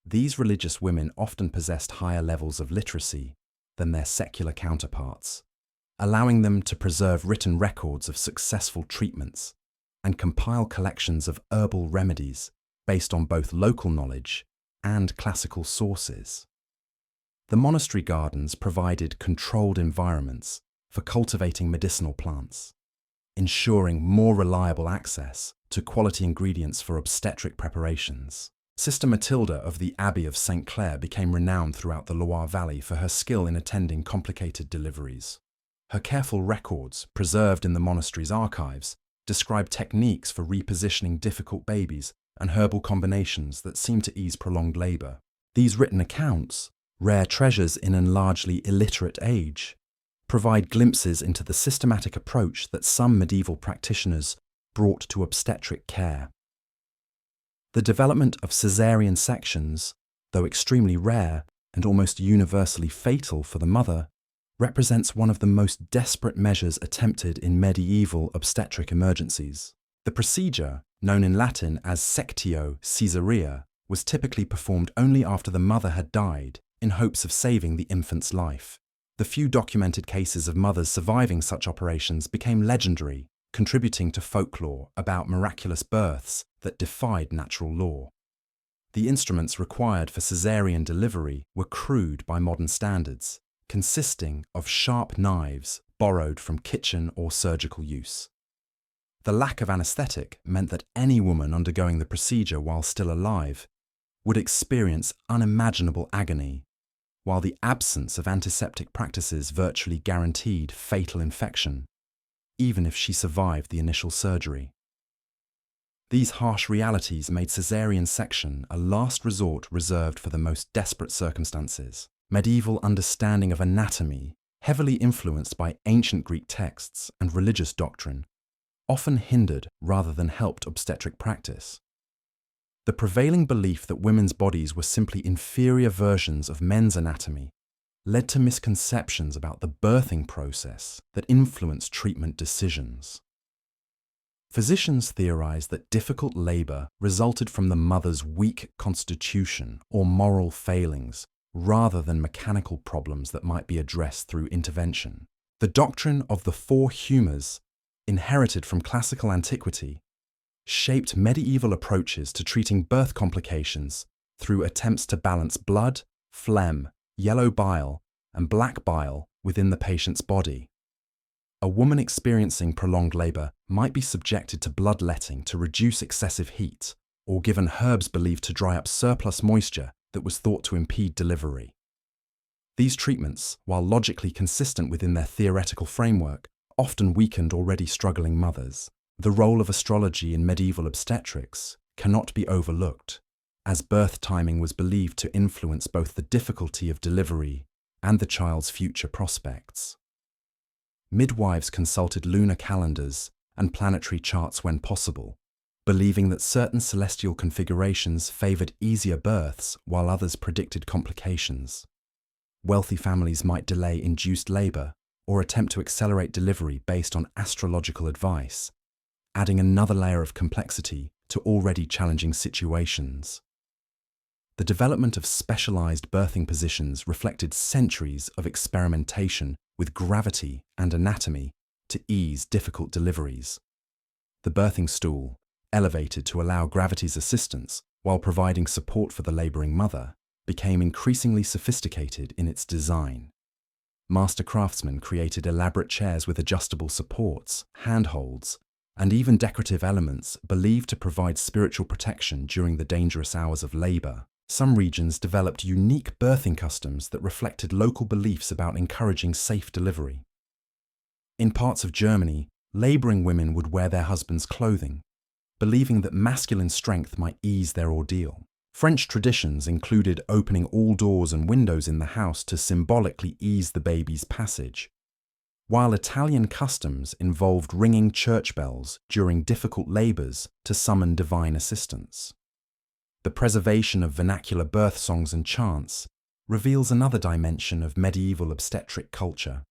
These religious women often possessed higher levels of literacy than their secular counterparts, allowing them to preserve written records of successful treatments and compile collections of herbal remedies based on both local knowledge and classical sources. The monastery gardens provided controlled environments for cultivating medicinal plants, ensuring more reliable access to quality ingredients for obstetric preparations. Sister Matilda of the Abbey of St. Clair became renowned throughout the Loire Valley for her skill in attending complicated deliveries. Her careful records, preserved in the monastery's archives, describe techniques for repositioning difficult babies and herbal combinations that seem to ease prolonged labour. These written accounts, rare treasures in a largely illiterate age, provide glimpses into the systematic approach that some medieval practitioners brought to obstetric care. The development of caesarean sections, though extremely rare and almost universally fatal for the mother, represents one of the most desperate measures attempted in medieval obstetric emergencies. The procedure, known in Latin as sectio caesarea, was typically performed only after the mother had died, in hopes of saving the infant's life. The few documented cases of mothers surviving such operations became legendary, contributing to folklore about miraculous births that defied natural law. The instruments required for caesarean delivery were crude by modern standards, consisting of sharp knives borrowed from kitchen or surgical use. The lack of anaesthetic meant that any woman undergoing the procedure while still alive would experience unimaginable agony, while the absence of antiseptic practices virtually guaranteed fatal infection, even if she survived the initial surgery. These harsh realities made caesarean section a last resort reserved for the most desperate circumstances. Medieval understanding of anatomy, heavily influenced by ancient Greek texts and religious doctrine, often hindered rather than helped obstetric practice. The prevailing belief that women's bodies were simply inferior versions of men's anatomy led to misconceptions about the birthing process that influenced treatment decisions. Physicians theorized that difficult labor resulted from the mother's weak constitution or moral failings, rather than mechanical problems that might be addressed through intervention. The doctrine of the four humours, inherited from classical antiquity, shaped medieval approaches to treating birth complications through attempts to balance blood, phlegm, yellow bile, and black bile within the patient's body. A woman experiencing prolonged labour might be subjected to bloodletting to reduce excessive heat, or given herbs believed to dry up surplus moisture that was thought to impede delivery. These treatments, while logically consistent within their theoretical framework, often weakened already struggling mothers. The role of astrology in medieval obstetrics cannot be overlooked, as birth timing was believed to influence both the difficulty of delivery and the child's future prospects. Midwives consulted lunar calendars and planetary charts when possible, believing that certain celestial configurations favoured easier births while others predicted complications. Wealthy families might delay induced labour or attempt to accelerate delivery based on astrological advice, adding another layer of complexity to already challenging situations. The development of specialized birthing positions reflected centuries of experimentation with gravity and anatomy to ease difficult deliveries. The birthing stool, elevated to allow gravity's assistance while providing support for the laboring mother, became increasingly sophisticated in its design. Master craftsmen created elaborate chairs with adjustable supports, handholds, and even decorative elements believed to provide spiritual protection during the dangerous hours of labor. Some regions developed unique birthing customs that reflected local beliefs about encouraging safe delivery. In parts of Germany, laboring women would wear their husbands' clothing, believing that masculine strength might ease their ordeal. French traditions included opening all doors and windows in the house to symbolically ease the baby's passage, while Italian customs involved ringing church bells during difficult labors to summon divine assistance. The preservation of vernacular birth songs and chants reveals another dimension of medieval obstetric culture,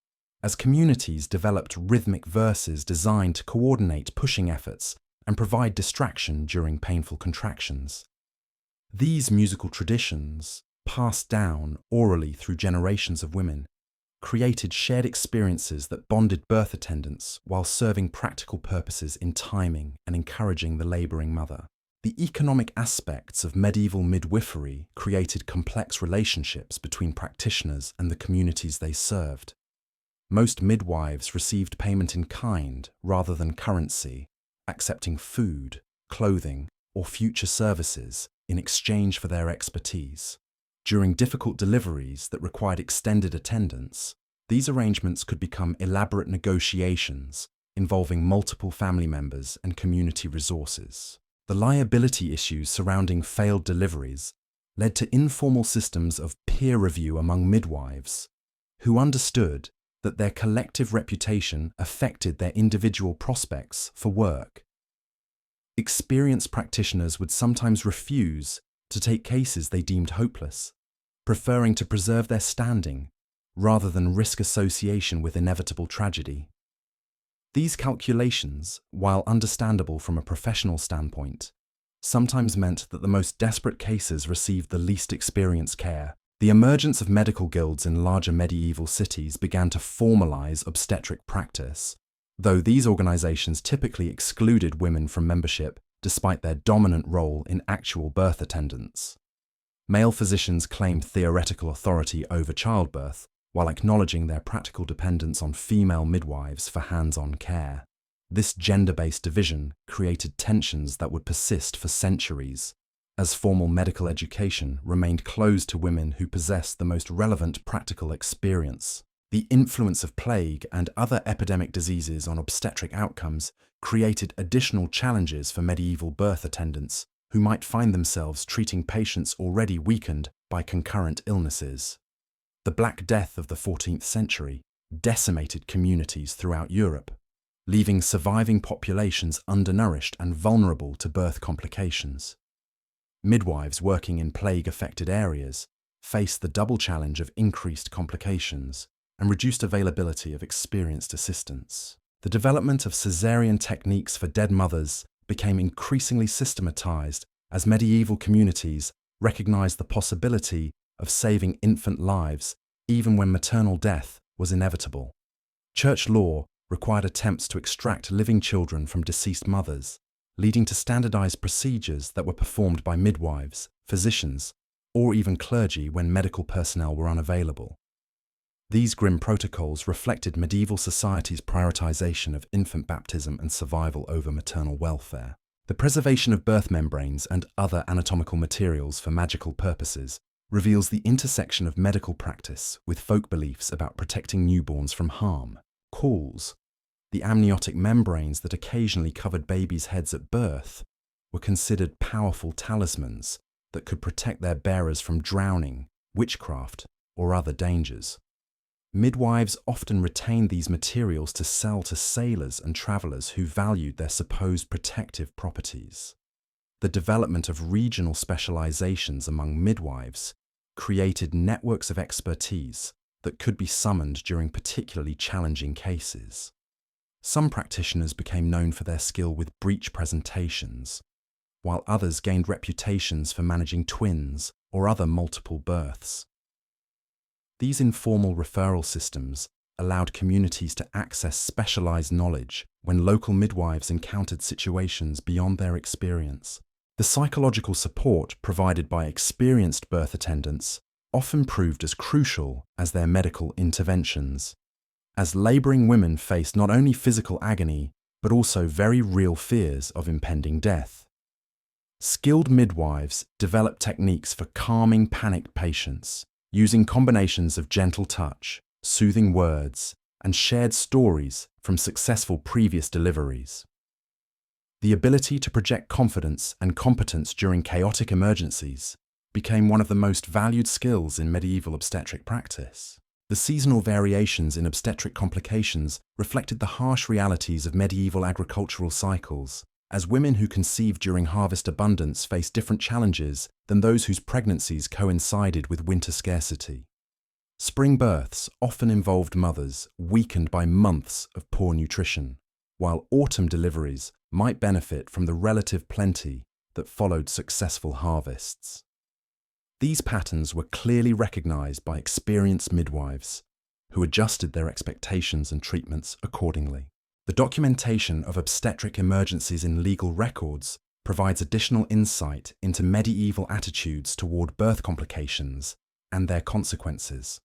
as communities developed rhythmic verses designed to coordinate pushing efforts and provide distraction during painful contractions. These musical traditions, passed down orally through generations of women, created shared experiences that bonded birth attendants while serving practical purposes in timing and encouraging the laboring mother. The economic aspects of medieval midwifery created complex relationships between practitioners and the communities they served. Most midwives received payment in kind rather than currency, accepting food, clothing, or future services in exchange for their expertise. During difficult deliveries that required extended attendance, these arrangements could become elaborate negotiations involving multiple family members and community resources. The liability issues surrounding failed deliveries led to informal systems of peer review among midwives, who understood that their collective reputation affected their individual prospects for work. Experienced practitioners would sometimes refuse to take cases they deemed hopeless, preferring to preserve their standing rather than risk association with inevitable tragedy. These calculations, while understandable from a professional standpoint, sometimes meant that the most desperate cases received the least experienced care. The emergence of medical guilds in larger medieval cities began to formalize obstetric practice, though these organizations typically excluded women from membership despite their dominant role in actual birth attendance. Male physicians claimed theoretical authority over childbirth, while acknowledging their practical dependence on female midwives for hands-on care. This gender-based division created tensions that would persist for centuries, as formal medical education remained closed to women who possessed the most relevant practical experience. The influence of plague and other epidemic diseases on obstetric outcomes created additional challenges for medieval birth attendants, who might find themselves treating patients already weakened by concurrent illnesses. The Black Death of the 14th century decimated communities throughout Europe, leaving surviving populations undernourished and vulnerable to birth complications. Midwives working in plague-affected areas faced the double challenge of increased complications and reduced availability of experienced assistance. The development of caesarean techniques for dead mothers became increasingly systematized as medieval communities recognized the possibility of saving infant lives even when maternal death was inevitable. Church law required attempts to extract living children from deceased mothers, leading to standardized procedures that were performed by midwives, physicians, or even clergy when medical personnel were unavailable. These grim protocols reflected medieval society's prioritization of infant baptism and survival over maternal welfare. The preservation of birth membranes and other anatomical materials for magical purposes reveals the intersection of medical practice with folk beliefs about protecting newborns from harm. Cauls, the amniotic membranes that occasionally covered babies' heads at birth, were considered powerful talismans that could protect their bearers from drowning, witchcraft, or other dangers. Midwives often retained these materials to sell to sailors and travelers who valued their supposed protective properties. The development of regional specializations among midwives created networks of expertise that could be summoned during particularly challenging cases. Some practitioners became known for their skill with breech presentations, while others gained reputations for managing twins or other multiple births. These informal referral systems allowed communities to access specialized knowledge when local midwives encountered situations beyond their experience. The psychological support provided by experienced birth attendants often proved as crucial as their medical interventions, as laboring women faced not only physical agony but also very real fears of impending death. Skilled midwives developed techniques for calming panicked patients, using combinations of gentle touch, soothing words, and shared stories from successful previous deliveries. The ability to project confidence and competence during chaotic emergencies became one of the most valued skills in medieval obstetric practice. The seasonal variations in obstetric complications reflected the harsh realities of medieval agricultural cycles, as women who conceived during harvest abundance faced different challenges than those whose pregnancies coincided with winter scarcity. Spring births often involved mothers weakened by months of poor nutrition, while autumn deliveries might benefit from the relative plenty that followed successful harvests. These patterns were clearly recognized by experienced midwives, who adjusted their expectations and treatments accordingly. The documentation of obstetric emergencies in legal records provides additional insight into medieval attitudes toward birth complications and their consequences.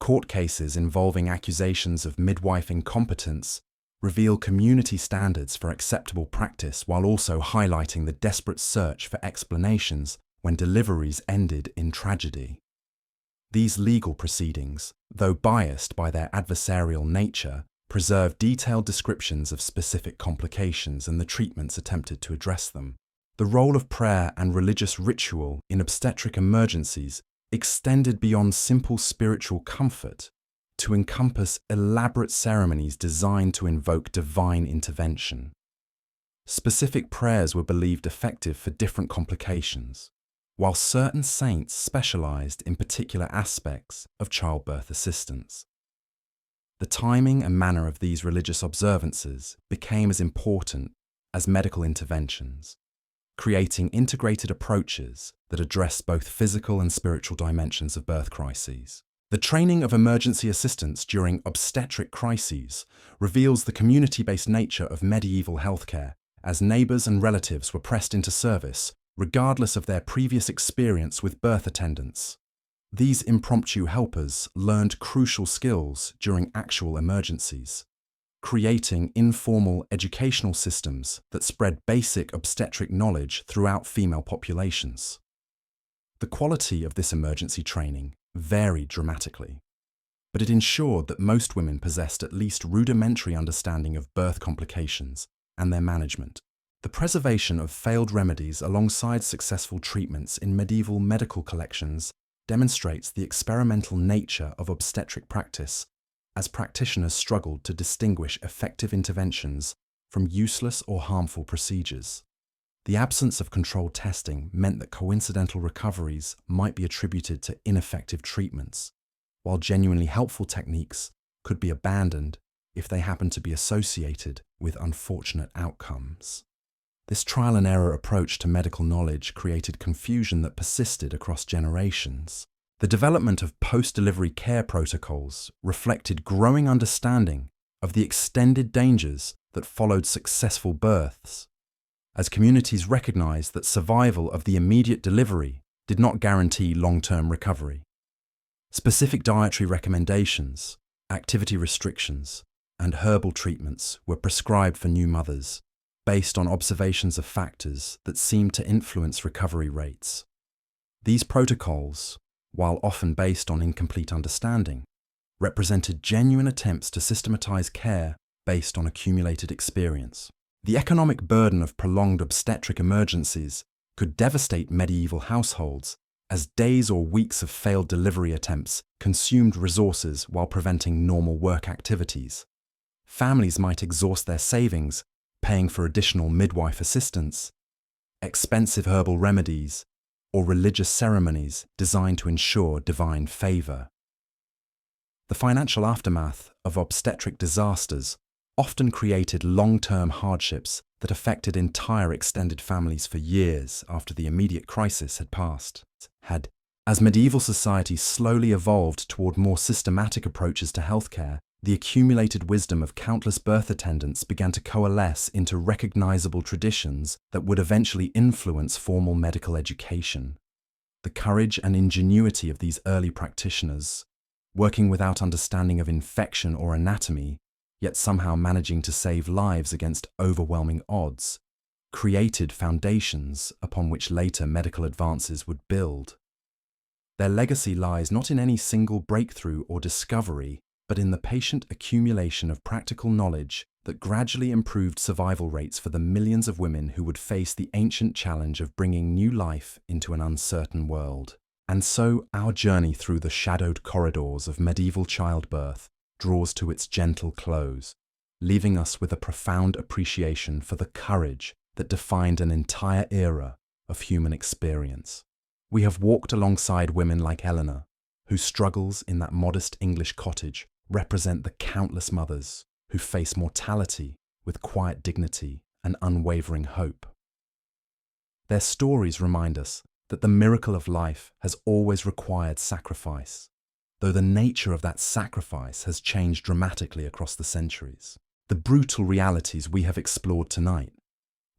Court cases involving accusations of midwife incompetence reveal community standards for acceptable practice while also highlighting the desperate search for explanations when deliveries ended in tragedy. These legal proceedings, though biased by their adversarial nature, preserve detailed descriptions of specific complications and the treatments attempted to address them. The role of prayer and religious ritual in obstetric emergencies extended beyond simple spiritual comfort to encompass elaborate ceremonies designed to invoke divine intervention. Specific prayers were believed effective for different complications, while certain saints specialized in particular aspects of childbirth assistance. The timing and manner of these religious observances became as important as medical interventions, creating integrated approaches that address both physical and spiritual dimensions of birth crises. The training of emergency assistants during obstetric crises reveals the community-based nature of medieval healthcare, as neighbors and relatives were pressed into service regardless of their previous experience with birth attendants. These impromptu helpers learned crucial skills during actual emergencies, creating informal educational systems that spread basic obstetric knowledge throughout female populations. The quality of this emergency training varied dramatically, but it ensured that most women possessed at least rudimentary understanding of birth complications and their management. The preservation of failed remedies alongside successful treatments in medieval medical collections demonstrates the experimental nature of obstetric practice, as practitioners struggled to distinguish effective interventions from useless or harmful procedures. The absence of controlled testing meant that coincidental recoveries might be attributed to ineffective treatments, while genuinely helpful techniques could be abandoned if they happened to be associated with unfortunate outcomes. This trial and error approach to medical knowledge created confusion that persisted across generations. The development of post-delivery care protocols reflected growing understanding of the extended dangers that followed successful births, as communities recognized that survival of the immediate delivery did not guarantee long-term recovery. Specific dietary recommendations, activity restrictions, and herbal treatments were prescribed for new mothers, based on observations of factors that seemed to influence recovery rates. These protocols, while often based on incomplete understanding, represented genuine attempts to systematize care based on accumulated experience. The economic burden of prolonged obstetric emergencies could devastate medieval households, as days or weeks of failed delivery attempts consumed resources while preventing normal work activities. Families might exhaust their savings paying for additional midwife assistance, expensive herbal remedies, or religious ceremonies designed to ensure divine favor. The financial aftermath of obstetric disasters often created long-term hardships that affected entire extended families for years after the immediate crisis had passed. As medieval society slowly evolved toward more systematic approaches to healthcare, the accumulated wisdom of countless birth attendants began to coalesce into recognizable traditions that would eventually influence formal medical education. The courage and ingenuity of these early practitioners, working without understanding of infection or anatomy, yet somehow managing to save lives against overwhelming odds, created foundations upon which later medical advances would build. Their legacy lies not in any single breakthrough or discovery, but in the patient accumulation of practical knowledge that gradually improved survival rates for the millions of women who would face the ancient challenge of bringing new life into an uncertain world. And so our journey through the shadowed corridors of medieval childbirth draws to its gentle close, leaving us with a profound appreciation for the courage that defined an entire era of human experience. We have walked alongside women like Eleanor, whose struggles in that modest English cottage represent the countless mothers who face mortality with quiet dignity and unwavering hope. Their stories remind us that the miracle of life has always required sacrifice, though the nature of that sacrifice has changed dramatically across the centuries. The brutal realities we have explored tonight,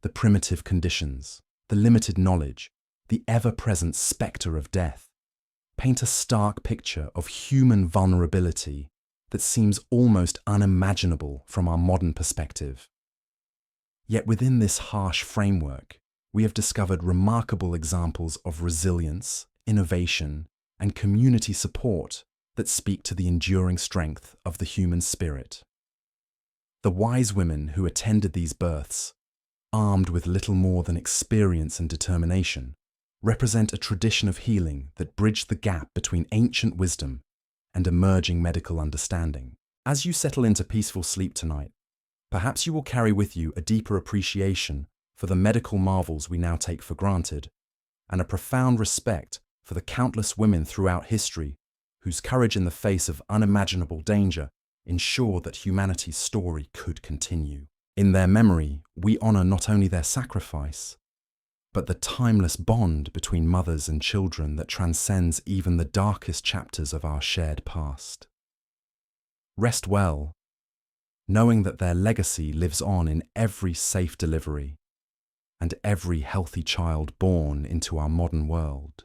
the primitive conditions, the limited knowledge, the ever-present spectre of death, paint a stark picture of human vulnerability that seems almost unimaginable from our modern perspective. Yet within this harsh framework, we have discovered remarkable examples of resilience, innovation, and community support that speak to the enduring strength of the human spirit. The wise women who attended these births, armed with little more than experience and determination, represent a tradition of healing that bridged the gap between ancient wisdom and emerging medical understanding. As you settle into peaceful sleep tonight, perhaps you will carry with you a deeper appreciation for the medical marvels we now take for granted, and a profound respect for the countless women throughout history whose courage in the face of unimaginable danger ensured that humanity's story could continue. In their memory, we honor not only their sacrifice, but the timeless bond between mothers and children that transcends even the darkest chapters of our shared past. Rest well, knowing that their legacy lives on in every safe delivery and every healthy child born into our modern world.